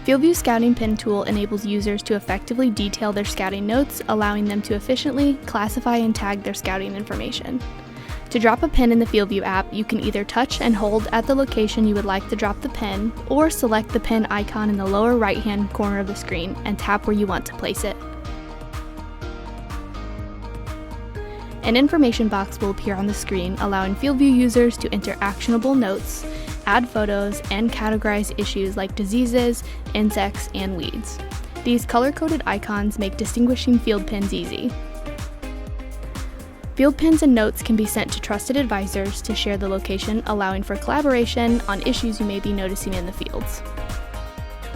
FieldView Scouting Pin tool enables users to effectively detail their scouting notes, allowing them to efficiently classify and tag their scouting information. To drop a pin in the FieldView app, you can either touch and hold at the location you would like to drop the pin, or select the pin icon in the lower right-hand corner of the screen and tap where you want to place it. An information box will appear on the screen, allowing FieldView users to enter actionable notes, add photos, and categorize issues like diseases, insects, and weeds. These color-coded icons make distinguishing field pins easy. Field pins and notes can be sent to trusted advisors to share the location, allowing for collaboration on issues you may be noticing in the fields.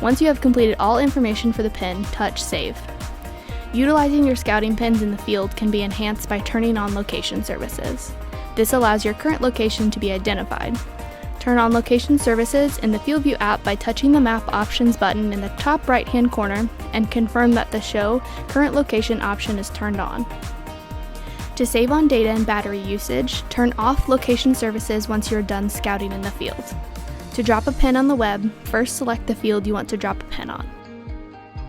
Once you have completed all information for the pin, touch Save. Utilizing your scouting pins in the field can be enhanced by turning on location services. This allows your current location to be identified. Turn on location services in the FieldView app by touching the Map Options button in the top right-hand corner and confirm that the Show Current Location option is turned on. To save on data and battery usage, turn off location services once you're done scouting in the field. To drop a pin on the web, first select the field you want to drop a pin on.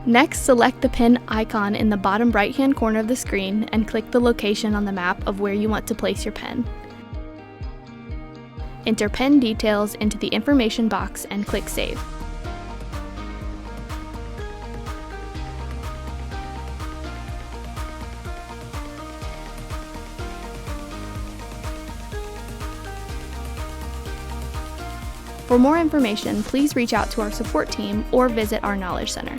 Next, select the pin icon in the bottom right-hand corner of the screen and click the location on the map of where you want to place your pin. Enter pin details into the information box and click Save. For more information, please reach out to our support team or visit our Knowledge Center.